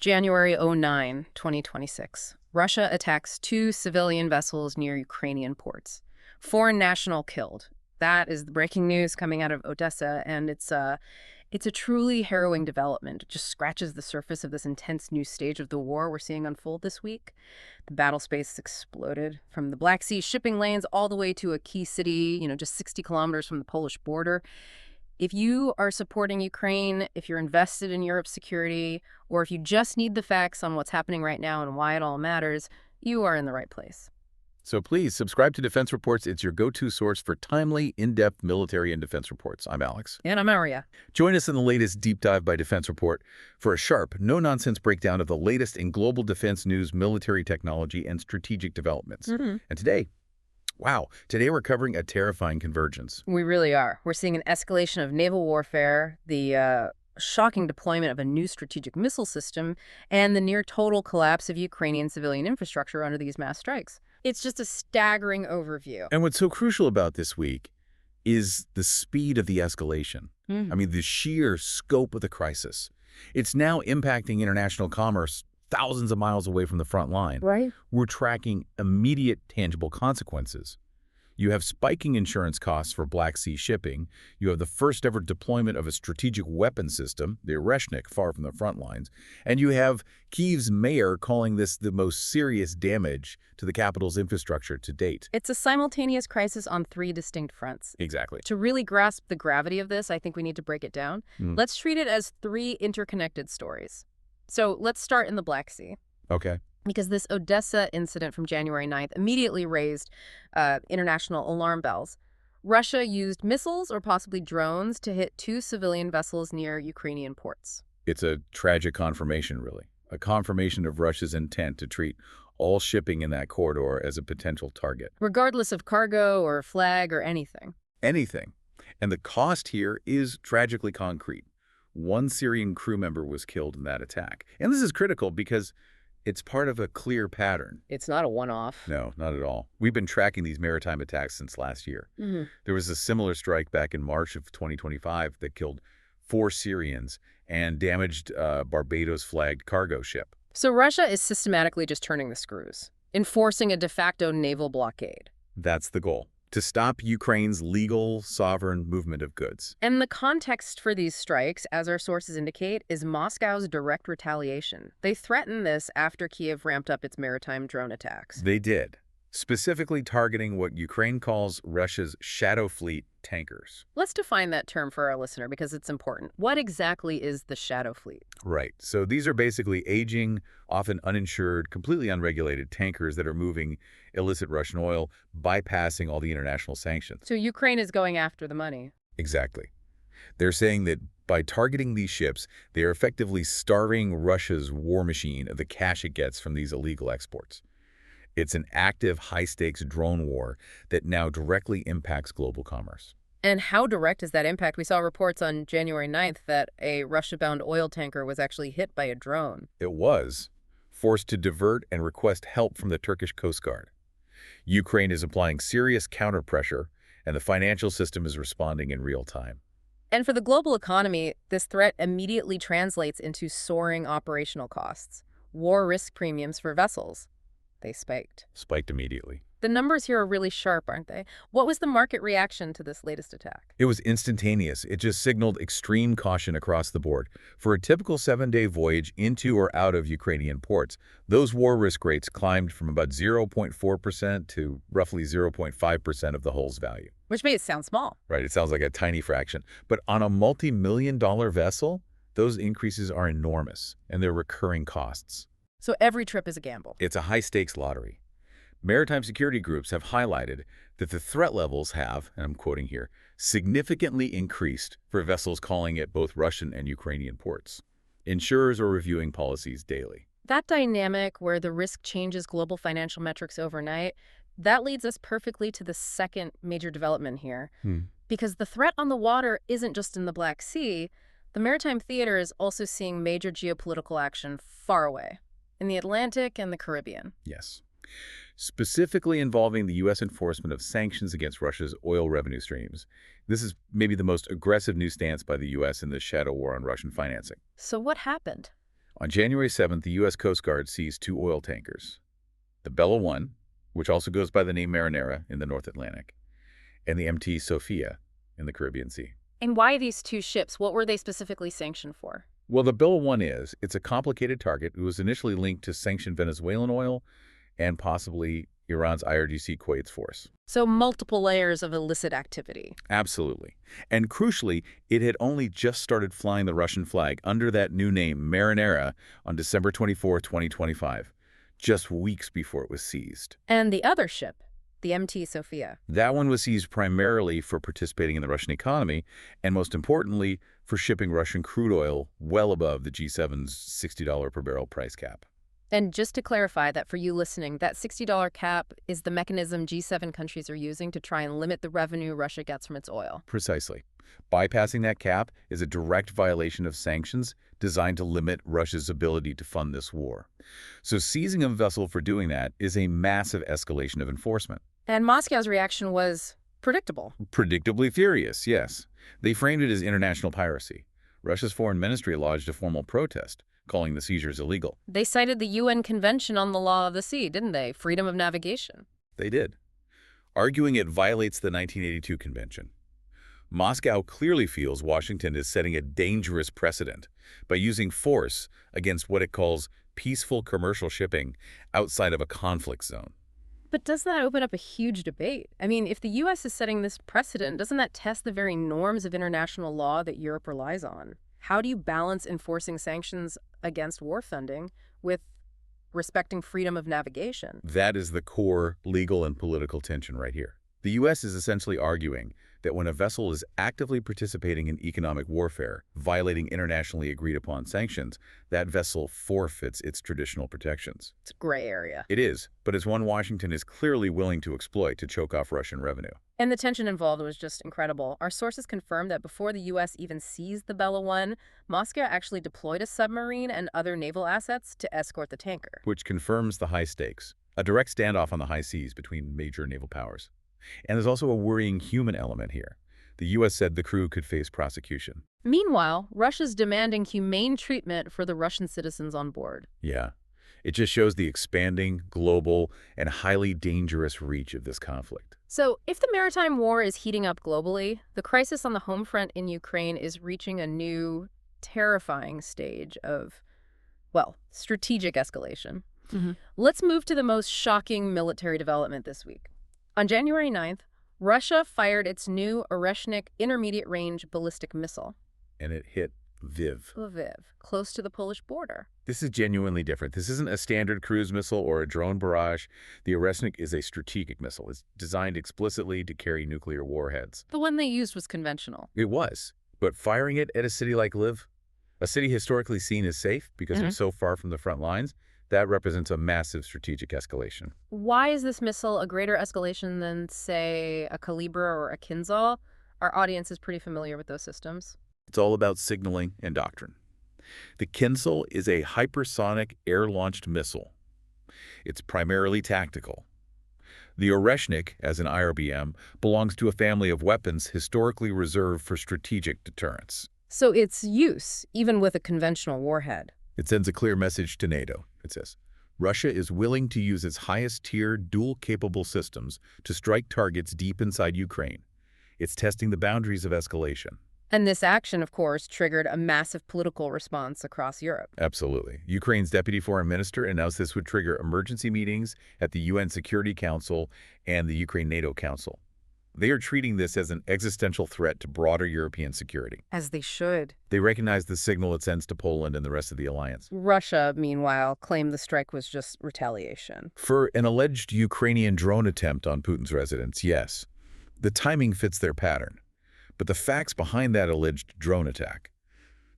January 2026. Russia attacks two civilian vessels near Ukrainian ports. Foreign national killed. That is the breaking news coming out of Odessa, and it's a truly harrowing development. It just scratches the surface of this intense new stage of the war we're seeing unfold this week. The battle space exploded from the Black Sea shipping lanes all the way to a key city, just 60 kilometers from the Polish border. If you are supporting Ukraine, if you're invested in Europe's security, or if you just need the facts on what's happening right now and why it all matters, you are in the right place. So please subscribe to Defense Reports. It's your go-to source for timely, in-depth military and defense reports. I'm Alex. And I'm Maria. Join us in the latest Deep Dive by Defense Report for a sharp, no-nonsense breakdown of the latest in global defense news, military technology, and strategic developments. And today we're covering a terrifying convergence. We really are. We're seeing an escalation of naval warfare, the shocking deployment of a new strategic missile system, and the near-total collapse of Ukrainian civilian infrastructure under these mass strikes. It's just a staggering overview. And what's so crucial about this week is the speed of the escalation. I mean, the sheer scope of the crisis. It's now impacting international commerce thousands of miles away from the front line. Right. We're tracking immediate, tangible consequences. You have spiking insurance costs for Black Sea shipping. You have the first ever deployment of a strategic weapon system, the Oreshnik, far from the front lines. And you have Kyiv's mayor calling this the most serious damage to the capital's infrastructure to date. It's a simultaneous crisis on three distinct fronts. Exactly. To really grasp the gravity of this, I think we need to break it down. Let's treat it as three interconnected stories. So let's start in the Black Sea. Okay. Because this Odessa incident from January 9th immediately raised international alarm bells. Russia used missiles or possibly drones to hit two civilian vessels near Ukrainian ports. It's a tragic confirmation, really. A confirmation of Russia's intent to treat all shipping in that corridor as a potential target. Regardless of cargo or flag or anything. Anything. And the cost here is tragically concrete. One Syrian crew member was killed in that attack. And this is critical because it's part of a clear pattern. It's not a one-off. No, not at all. We've been tracking these maritime attacks since last year. There was a similar strike back in March of 2025 that killed 4 Syrians and damaged a Barbados-flagged cargo ship. So Russia is systematically just turning the screws, enforcing a de facto naval blockade. That's the goal. To stop Ukraine's legal, sovereign movement of goods. And the context for these strikes, as our sources indicate, is Moscow's direct retaliation. They threatened this after Kyiv ramped up its maritime drone attacks. They did, specifically targeting what Ukraine calls Russia's shadow fleet tankers. Let's define that term for our listener because it's important. What exactly is the shadow fleet? Right. So these are basically aging, often uninsured, completely unregulated tankers that are moving illicit Russian oil, bypassing all the international sanctions. So Ukraine is going after the money. Exactly. They're saying that by targeting these ships, they are effectively starving Russia's war machine of the cash it gets from these illegal exports. It's an active, high-stakes drone war that now directly impacts global commerce. And how direct is that impact? We saw reports on January 9th that a Russia-bound oil tanker was actually hit by a drone. It was forced to divert and request help from the Turkish Coast Guard. Ukraine is applying serious counter-pressure, and the financial system is responding in real time. And for the global economy, this threat immediately translates into soaring operational costs. War risk premiums for vessels. They spiked. Spiked immediately. The numbers here are really sharp, aren't they? What was the market reaction to this latest attack? It was instantaneous. It just signaled extreme caution across the board. For a typical 7-day voyage into or out of Ukrainian ports, those war risk rates climbed from about 0.4% to roughly 0.5% of the hull's value. Which may sound small. Right, it sounds like a tiny fraction. But on a multi-million-dollar vessel, those increases are enormous, and they're recurring costs. So every trip is a gamble. It's a high-stakes lottery. Maritime security groups have highlighted that the threat levels have, and I'm quoting here, significantly increased for vessels calling at both Russian and Ukrainian ports. Insurers are reviewing policies daily. That dynamic where the risk changes global financial metrics overnight, that leads us perfectly to the second major development here. Because the threat on the water isn't just in the Black Sea, the maritime theater is also seeing major geopolitical action far away, in the Atlantic and the Caribbean. Yes. Specifically involving the U.S. enforcement of sanctions against Russia's oil revenue streams. This is maybe the most aggressive new stance by the U.S. in the shadow war on Russian financing. So what happened? On January 7th, the U.S. Coast Guard seized 2 oil tankers, the Bella 1, which also goes by the name Marinera in the North Atlantic, and the MT Sophia in the Caribbean Sea. And why these two ships? What were they specifically sanctioned for? Well, the Bella 1 it's a complicated target. It was initially linked to sanctioned Venezuelan oil and possibly Iran's IRGC Kuwait's force. So multiple layers of illicit activity. Absolutely. And crucially, it had only just started flying the Russian flag under that new name, Marinera, on December 24, 2025, just weeks before it was seized. And the other ship, the MT Sophia. That one was seized primarily for participating in the Russian economy, and most importantly, for shipping Russian crude oil well above the G7's $60 per barrel price cap. And just to clarify that for you listening, that $60 cap is the mechanism G7 countries are using to try and limit the revenue Russia gets from its oil. Precisely. Bypassing that cap is a direct violation of sanctions designed to limit Russia's ability to fund this war. So seizing a vessel for doing that is a massive escalation of enforcement. And Moscow's reaction was predictable. Predictably furious, yes. They framed it as international piracy. Russia's foreign ministry lodged a formal protest, calling the seizures illegal. They cited the UN Convention on the Law of the Sea, didn't they? Freedom of navigation. They did, arguing it violates the 1982 convention. Moscow clearly feels Washington is setting a dangerous precedent by using force against what it calls peaceful commercial shipping outside of a conflict zone. But does that open up a huge debate? I mean, if the U.S. is setting this precedent, doesn't that test the very norms of international law that Europe relies on? How do you balance enforcing sanctions against war funding with respecting freedom of navigation? That is the core legal and political tension right here. The U.S. is essentially arguing that when a vessel is actively participating in economic warfare, violating internationally agreed-upon sanctions, that vessel forfeits its traditional protections. It's a gray area. It is, but it's one Washington is clearly willing to exploit to choke off Russian revenue. And the tension involved was just incredible. Our sources confirmed that before the U.S. even seized the Bella 1, Moscow actually deployed a submarine and other naval assets to escort the tanker. Which confirms the high stakes, a direct standoff on the high seas between major naval powers. And there's also a worrying human element here. The U.S. said the crew could face prosecution. Meanwhile, Russia's demanding humane treatment for the Russian citizens on board. Yeah. It just shows the expanding, global, and highly dangerous reach of this conflict. So, if the maritime war is heating up globally, the crisis on the home front in Ukraine is reaching a new, terrifying stage of, well, strategic escalation. Let's move to the most shocking military development this week. On January 9th, Russia fired its new Oreshnik intermediate-range ballistic missile. And it hit Lviv. Lviv, close to the Polish border. This is genuinely different. This isn't a standard cruise missile or a drone barrage. The Oreshnik is a strategic missile. It's designed explicitly to carry nuclear warheads. The one they used was conventional. It was. But firing it at a city like Lviv, a city historically seen as safe because it's so far from the front lines, that represents a massive strategic escalation. Why is this missile a greater escalation than, say, a Kalibr or a Kinzhal? Our audience is pretty familiar with those systems. It's all about signaling and doctrine. The Kinzhal is a hypersonic air-launched missile. It's primarily tactical. The Oreshnik, as an IRBM, belongs to a family of weapons historically reserved for strategic deterrence. So its use, even with a conventional warhead. It sends a clear message to NATO. It says, Russia is willing to use its highest-tier dual-capable systems to strike targets deep inside Ukraine. It's testing the boundaries of escalation. And this action, of course, triggered a massive political response across Europe. Absolutely. Ukraine's deputy foreign minister announced this would trigger emergency meetings at the UN Security Council and the Ukraine NATO Council. They are treating this as an existential threat to broader European security. As they should. They recognize the signal it sends to Poland and the rest of the alliance. Russia, meanwhile, claimed the strike was just retaliation. For an alleged Ukrainian drone attempt on Putin's residence, yes. The timing fits their pattern. But the facts behind that alleged drone attack,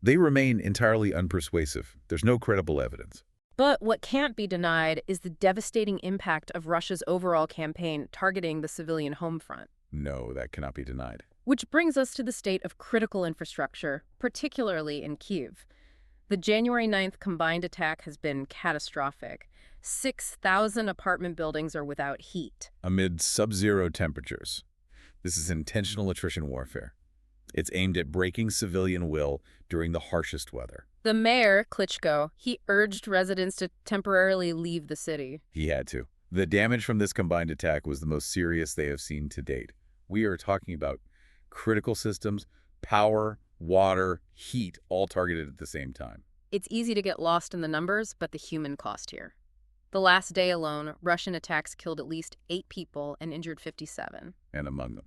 they remain entirely unpersuasive. There's no credible evidence. But what can't be denied is the devastating impact of Russia's overall campaign targeting the civilian home front. No, that cannot be denied. Which brings us to the state of critical infrastructure, particularly in Kyiv. The January 9th combined attack has been catastrophic. 6,000 apartment buildings are without heat. Amid sub-zero temperatures. This is intentional attrition warfare. It's aimed at breaking civilian will during the harshest weather. The mayor, Klitschko, he urged residents to temporarily leave the city. He had to. The damage from this combined attack was the most serious they have seen to date. We are talking about critical systems, power, water, heat, all targeted at the same time. It's easy to get lost in the numbers, but the human cost here. The last day alone, Russian attacks killed at least 8 people and injured 57. And among them,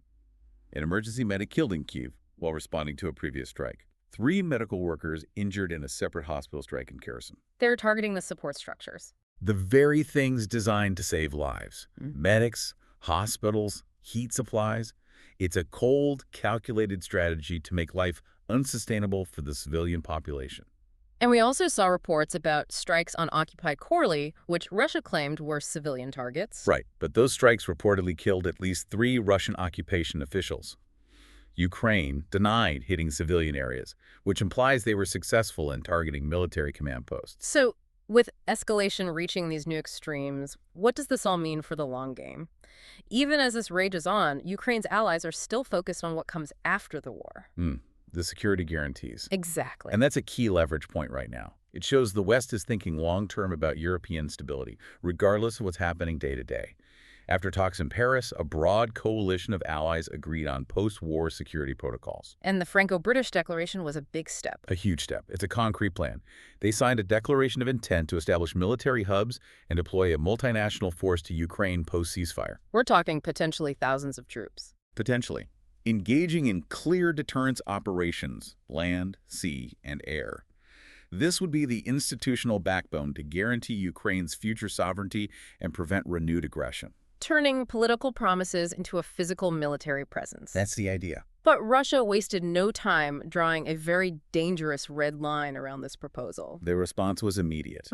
an emergency medic killed in Kyiv while responding to a previous strike. 3 medical workers injured in a separate hospital strike in Kherson. They're targeting the support structures. The very things designed to save lives. Mm. Medics, hospitals, heat supplies. It's a cold, calculated strategy to make life unsustainable for the civilian population. And we also saw reports about strikes on occupied Korli, which Russia claimed were civilian targets. Right, but those strikes reportedly killed at least 3 Russian occupation officials. Ukraine denied hitting civilian areas, which implies they were successful in targeting military command posts. So, with escalation reaching these new extremes, what does this all mean for the long game? Even as this rages on, Ukraine's allies are still focused on what comes after the war. The security guarantees. Exactly. And that's a key leverage point right now. It shows the West is thinking long-term about European stability, regardless of what's happening day to day. After talks in Paris, a broad coalition of allies agreed on post-war security protocols. And the Franco-British declaration was a big step. A huge step. It's a concrete plan. They signed a declaration of intent to establish military hubs and deploy a multinational force to Ukraine post-ceasefire. We're talking potentially thousands of troops. Potentially. Engaging in clear deterrence operations, land, sea, and air. This would be the institutional backbone to guarantee Ukraine's future sovereignty and prevent renewed aggression. Turning political promises into a physical military presence. That's the idea. But Russia wasted no time drawing a very dangerous red line around this proposal. Their response was immediate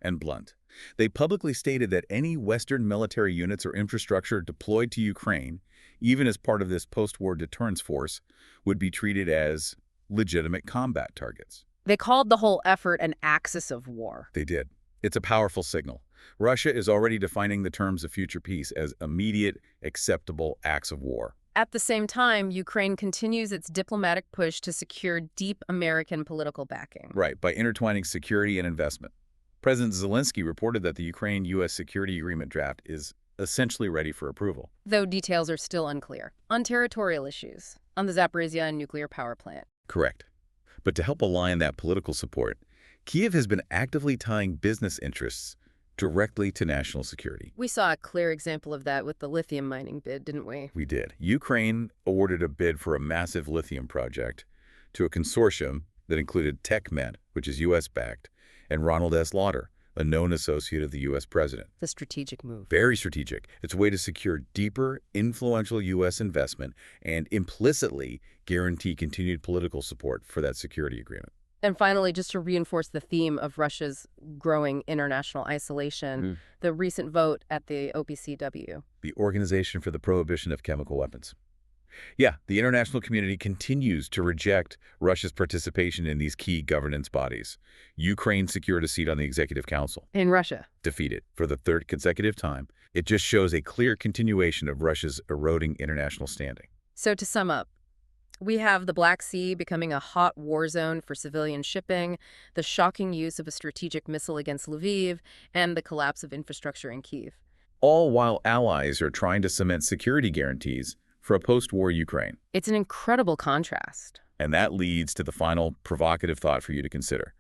and blunt. They publicly stated that any Western military units or infrastructure deployed to Ukraine, even as part of this post-war deterrence force, would be treated as legitimate combat targets. They called the whole effort an axis of war. They did. It's a powerful signal. Russia is already defining the terms of future peace as immediate, acceptable acts of war. At the same time, Ukraine continues its diplomatic push to secure deep American political backing. Right, by intertwining security and investment. President Zelensky reported that the Ukraine-U.S. security agreement draft is essentially ready for approval. Though details are still unclear. On territorial issues, on the Zaporizhzhia nuclear power plant. Correct. But to help align that political support, Kyiv has been actively tying business interests directly to national security. We saw a clear example of that with the lithium mining bid, didn't we? We did. Ukraine awarded a bid for a massive lithium project to a consortium that included TechMed, which is U.S.-backed, and Ronald S. Lauder, a known associate of the U.S. president. The strategic move. Very strategic. It's a way to secure deeper, influential U.S. investment and implicitly guarantee continued political support for that security agreement. And finally, just to reinforce the theme of Russia's growing international isolation, the recent vote at the OPCW. The Organization for the Prohibition of Chemical Weapons. Yeah, the international community continues to reject Russia's participation in these key governance bodies. Ukraine secured a seat on the Executive Council. In Russia. Defeated for the 3rd consecutive time. It just shows a clear continuation of Russia's eroding international standing. So to sum up, we have the Black Sea becoming a hot war zone for civilian shipping, the shocking use of a strategic missile against Lviv, and the collapse of infrastructure in Kyiv. All while allies are trying to cement security guarantees for a post-war Ukraine. It's an incredible contrast. And that leads to the final provocative thought for you to consider.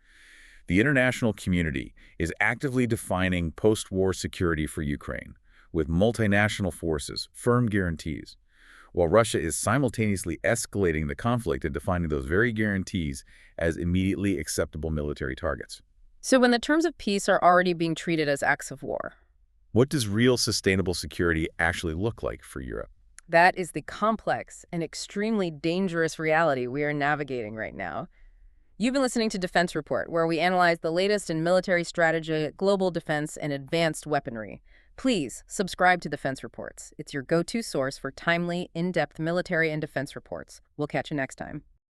The international community is actively defining post-war security for Ukraine with multinational forces, firm guarantees, while Russia is simultaneously escalating the conflict and defining those very guarantees as immediately acceptable military targets. So when the terms of peace are already being treated as acts of war, what does real sustainable security actually look like for Europe? That is the complex and extremely dangerous reality we are navigating right now. You've been listening to Defense Report, where we analyze the latest in military strategy, global defense, and advanced weaponry. Please subscribe to Defense Reports. It's your go-to source for timely, in-depth military and defense reports. We'll catch you next time.